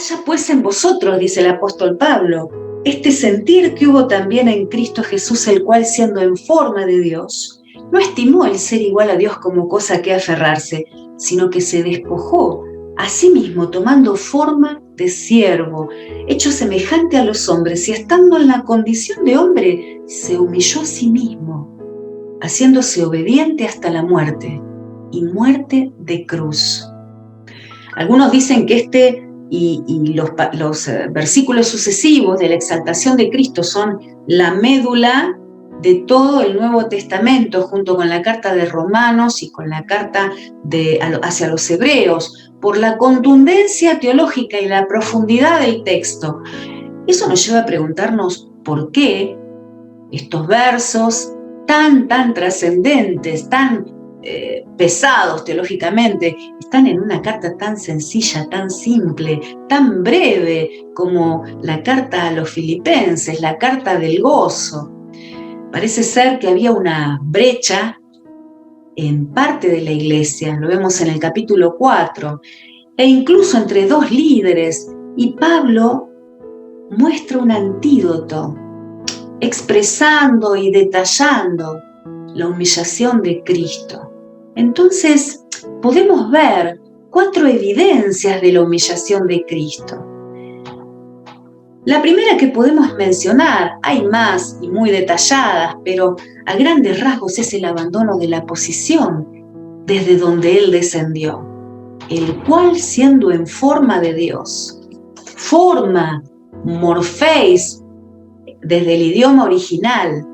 Haya pues en vosotros, dice el apóstol Pablo, este sentir que hubo también en Cristo Jesús, el cual siendo en forma de Dios, no estimó el ser igual a Dios como cosa que aferrarse, sino que se despojó a sí mismo, tomando forma de siervo, hecho semejante a los hombres, y estando en la condición de hombre, se humilló a sí mismo, haciéndose obediente hasta la muerte, y muerte de cruz. Algunos dicen que los versículos sucesivos de la exaltación de Cristo son la médula de todo el Nuevo Testamento, junto con la carta de Romanos y con la carta hacia los Hebreos, por la contundencia teológica y la profundidad del texto. Eso nos lleva a preguntarnos por qué estos versos tan trascendentes, tan pesados teológicamente, están en una carta tan sencilla, tan simple, tan breve como la carta a los Filipenses, la carta del gozo. Parece ser que había una brecha en parte de la iglesia, lo vemos en el capítulo 4, e incluso entre dos líderes, y Pablo muestra un antídoto, expresando y detallando la humillación de Cristo. Entonces, podemos ver 4 evidencias de la humillación de Cristo. La primera que podemos mencionar, hay más y muy detalladas, pero a grandes rasgos es el abandono de la posición desde donde Él descendió, el cual siendo en forma de Dios, forma, morpheis, desde el idioma original,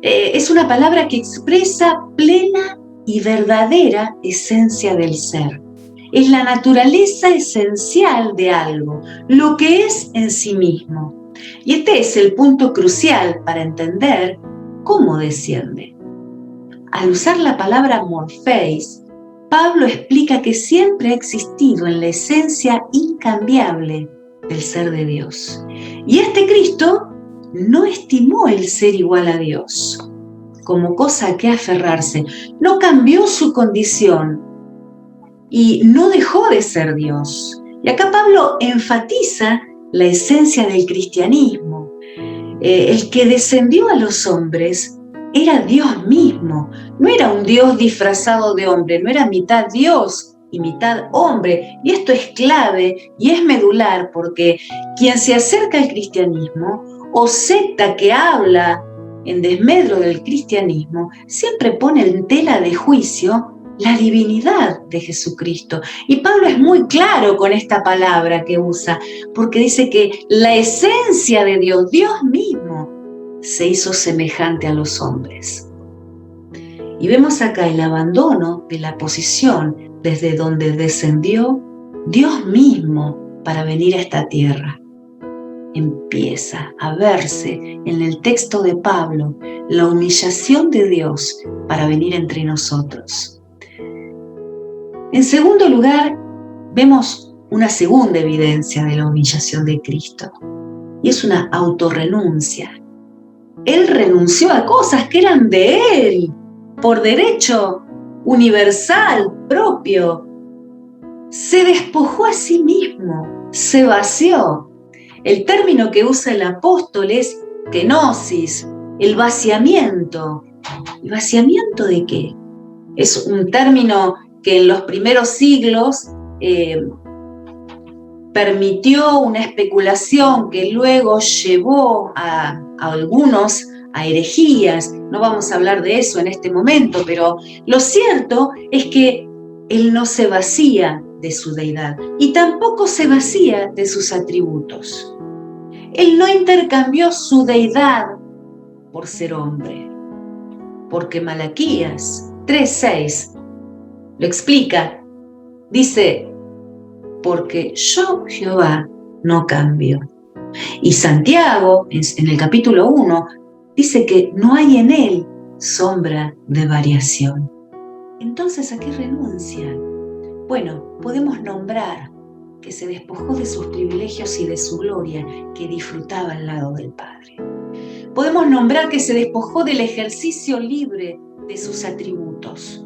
es una palabra que expresa plena y verdadera esencia del ser. Es la naturaleza esencial de algo, lo que es en sí mismo. Y este es el punto crucial para entender cómo desciende. Al usar la palabra morpheis, Pablo explica que siempre ha existido en la esencia incambiable del ser de Dios. Y este Cristo no estimó el ser igual a Dios como cosa a que aferrarse, no cambió su condición y no dejó de ser Dios. Y acá Pablo enfatiza la esencia del cristianismo. El que descendió a los hombres era Dios mismo, no era un Dios disfrazado de hombre, no era mitad Dios y mitad hombre. Y esto es clave y es medular, porque quien se acerca al cristianismo o secta que habla en desmedro del cristianismo, siempre pone en tela de juicio la divinidad de Jesucristo. Y Pablo es muy claro con esta palabra que usa, porque dice que la esencia de Dios, Dios mismo, se hizo semejante a los hombres. Y vemos acá el abandono de la posición desde donde descendió Dios mismo para venir a esta tierra. Empieza a verse en el texto de Pablo la humillación de Dios para venir entre nosotros. En segundo lugar, vemos una segunda evidencia de la humillación de Cristo, y es una autorrenuncia. Él renunció a cosas que eran de Él, por derecho universal, propio. Se despojó a sí mismo, se vació. El término que usa el apóstol es kenosis, el vaciamiento. ¿El vaciamiento de qué? Es un término que en los primeros siglos permitió una especulación que luego llevó a algunos a herejías. No vamos a hablar de eso en este momento, pero lo cierto es que Él no se vacía de su deidad y tampoco se vacía de sus atributos. Él no intercambió su deidad por ser hombre, porque Malaquías 3:6 lo explica. Dice, porque yo, Jehová, no cambio. Y Santiago, en el capítulo 1, dice que no hay en él sombra de variación. Entonces, ¿a qué renuncia? Bueno, podemos nombrar que se despojó de sus privilegios y de su gloria que disfrutaba al lado del Padre. Podemos nombrar que se despojó del ejercicio libre de sus atributos.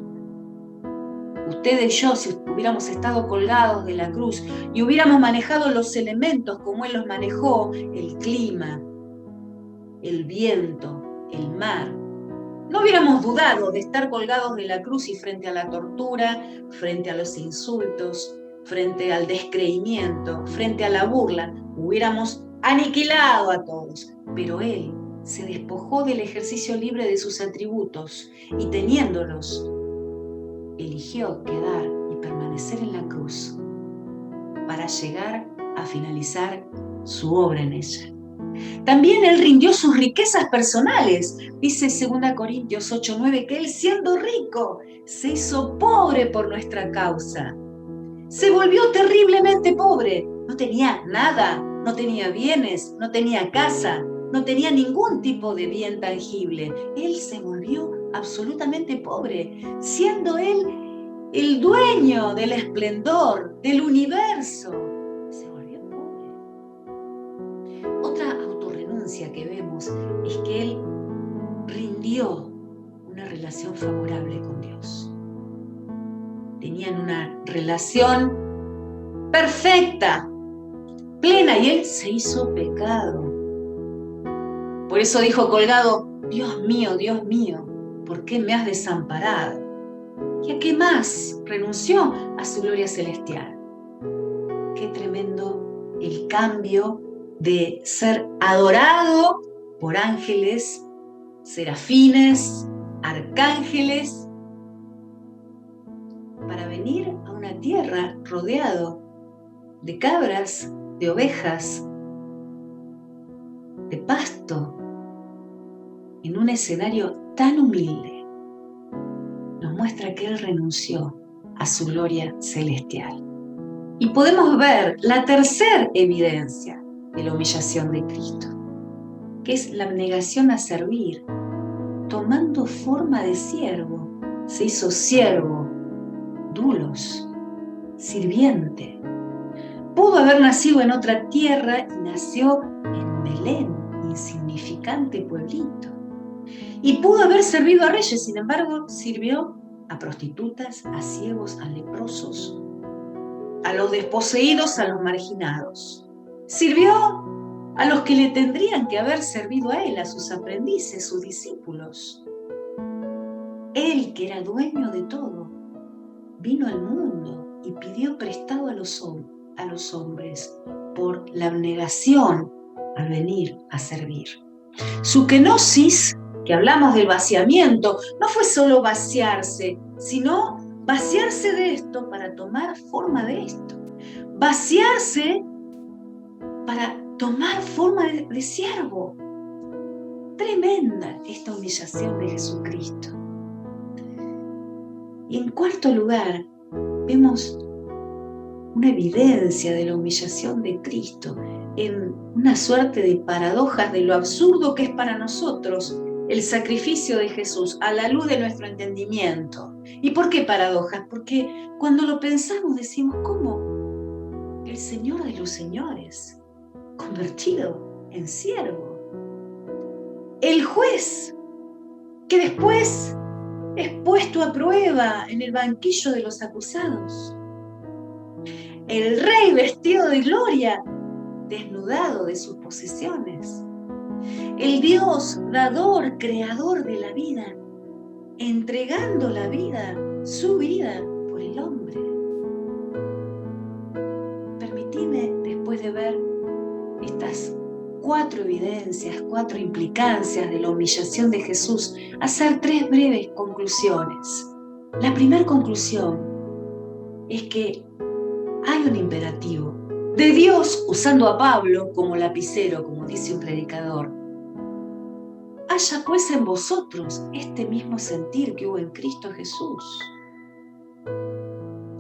ustedes y yo, si hubiéramos estado colgados de la cruz y hubiéramos manejado los elementos como Él los manejó, el clima, el viento, el mar, no hubiéramos dudado de estar colgados de la cruz y frente a la tortura, frente a los insultos, frente al descreimiento, frente a la burla, hubiéramos aniquilado a todos. Pero Él se despojó del ejercicio libre de sus atributos y teniéndolos, eligió quedar y permanecer en la cruz para llegar a finalizar su obra en ella. También Él rindió sus riquezas personales. Dice 2 Corintios 8:9 que Él, siendo rico, se hizo pobre por nuestra causa. Se volvió terriblemente pobre. No tenía nada, no tenía bienes, no tenía casa, no tenía ningún tipo de bien tangible. Él se volvió absolutamente pobre, siendo Él el dueño del esplendor, del universo. Se volvió pobre. Otra autorrenuncia que vemos es que Él rindió una relación favorable con Dios. Tenían una relación perfecta, plena, y Él se hizo pecado. Por eso dijo colgado: Dios mío, ¿por qué me has desamparado? ¿Y a qué más? Renunció a su gloria celestial. Qué tremendo el cambio de ser adorado por ángeles, serafines, arcángeles, para venir a una tierra rodeado de cabras, de ovejas, de pasto, en un escenario tan humilde. Nos muestra que Él renunció a su gloria celestial. Y podemos ver la tercera evidencia de la humillación de Cristo, que es la abnegación a servir, tomando forma de siervo. Se hizo siervo, dulos, sirviente. Pudo haber nacido en otra tierra y nació en Belén, insignificante pueblito. Y pudo haber servido a reyes, sin embargo, sirvió a prostitutas, a ciegos, a leprosos, a los desposeídos, a los marginados. Sirvió a los que le tendrían que haber servido a Él, a sus aprendices, sus discípulos. Él, que era dueño de todo, vino al mundo y pidió prestado a los hombres por la abnegación al venir a servir. Su kenosis, que hablamos del vaciamiento, no fue solo vaciarse, sino vaciarse de esto para tomar forma de esto. Vaciarse para tomar forma de siervo. Tremenda esta humillación de Jesucristo. Y en cuarto lugar, vemos una evidencia de la humillación de Cristo en una suerte de paradojas de lo absurdo que es para nosotros el sacrificio de Jesús a la luz de nuestro entendimiento. ¿Y por qué paradojas? Porque cuando lo pensamos decimos: ¿cómo el Señor de los señores, convertido en siervo? El juez, que después es puesto a prueba en el banquillo de los acusados. El rey vestido de gloria, desnudado de sus posesiones. El Dios dador, creador de la vida, entregando la vida, su vida, por el hombre. Permitime, después de ver estas 4 evidencias, 4 implicancias de la humillación de Jesús, hacer 3 breves conclusiones. La primera conclusión es que hay un imperativo de Dios usando a Pablo como lapicero, como dice un predicador. Haya pues en vosotros este mismo sentir que hubo en Cristo Jesús.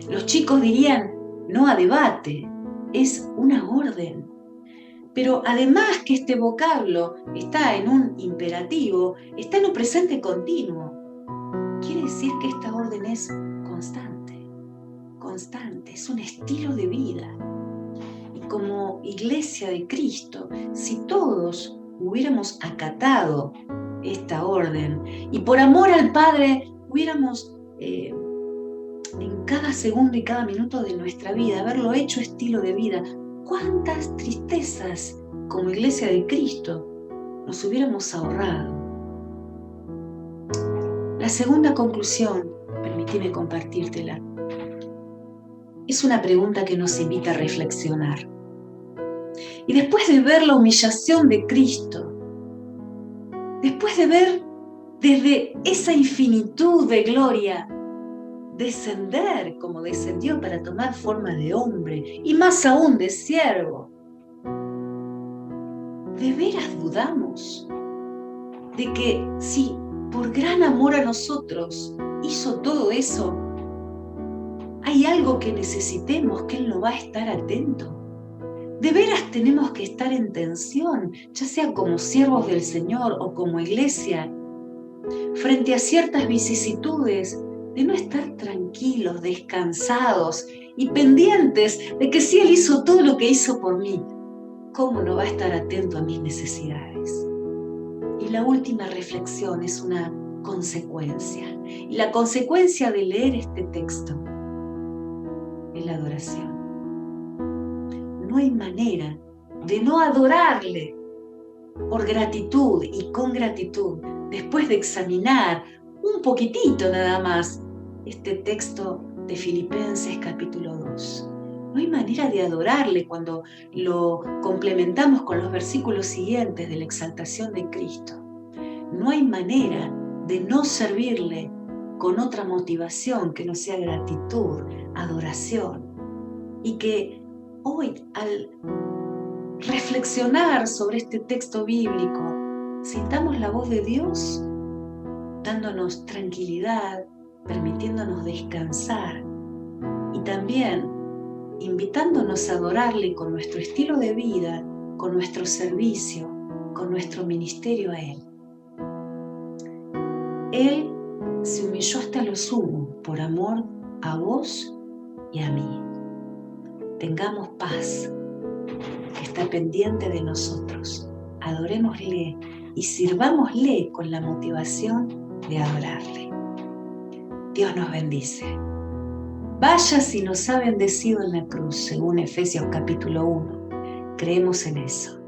Los chicos dirían: no a debate, es una orden. Pero además que este vocablo está en un imperativo, está en un presente continuo. Quiere decir que esta orden es constante, es un estilo de vida. Y como iglesia de Cristo, si todos hubiéramos acatado esta orden y por amor al Padre hubiéramos en cada segundo y cada minuto de nuestra vida, haberlo hecho estilo de vida. ¿Cuántas tristezas como Iglesia de Cristo nos hubiéramos ahorrado? La segunda conclusión, permíteme compartírtela, es una pregunta que nos invita a reflexionar. Y después de ver la humillación de Cristo, después de ver desde esa infinitud de gloria descender como descendió para tomar forma de hombre y más aún de siervo, ¿de veras dudamos de que si por gran amor a nosotros hizo todo eso, hay algo que necesitemos que Él no va a estar atento? ¿De veras tenemos que estar en tensión, ya sea como siervos del Señor o como iglesia, frente a ciertas vicisitudes, de no estar tranquilos, descansados y pendientes de que si Él hizo todo lo que hizo por mí, ¿cómo no va a estar atento a mis necesidades? Y la última reflexión es una consecuencia. Y la consecuencia de leer este texto es la adoración. No hay manera de no adorarle por gratitud y con gratitud, después de examinar un poquitito nada más este texto de Filipenses capítulo 2. No hay manera de adorarle cuando lo complementamos con los versículos siguientes de la exaltación de Cristo. No hay manera de no servirle con otra motivación que no sea gratitud, adoración. Y que hoy, al reflexionar sobre este texto bíblico, sintamos la voz de Dios dándonos tranquilidad, permitiéndonos descansar y también invitándonos a adorarle con nuestro estilo de vida, con nuestro servicio, con nuestro ministerio a Él. Él se humilló hasta lo sumo por amor a vos y a mí. Tengamos paz, que está pendiente de nosotros. Adorémosle y sirvámosle con la motivación de adorarle. Dios nos bendice. Vaya si nos ha bendecido en la cruz, según Efesios capítulo 1. Creemos en eso.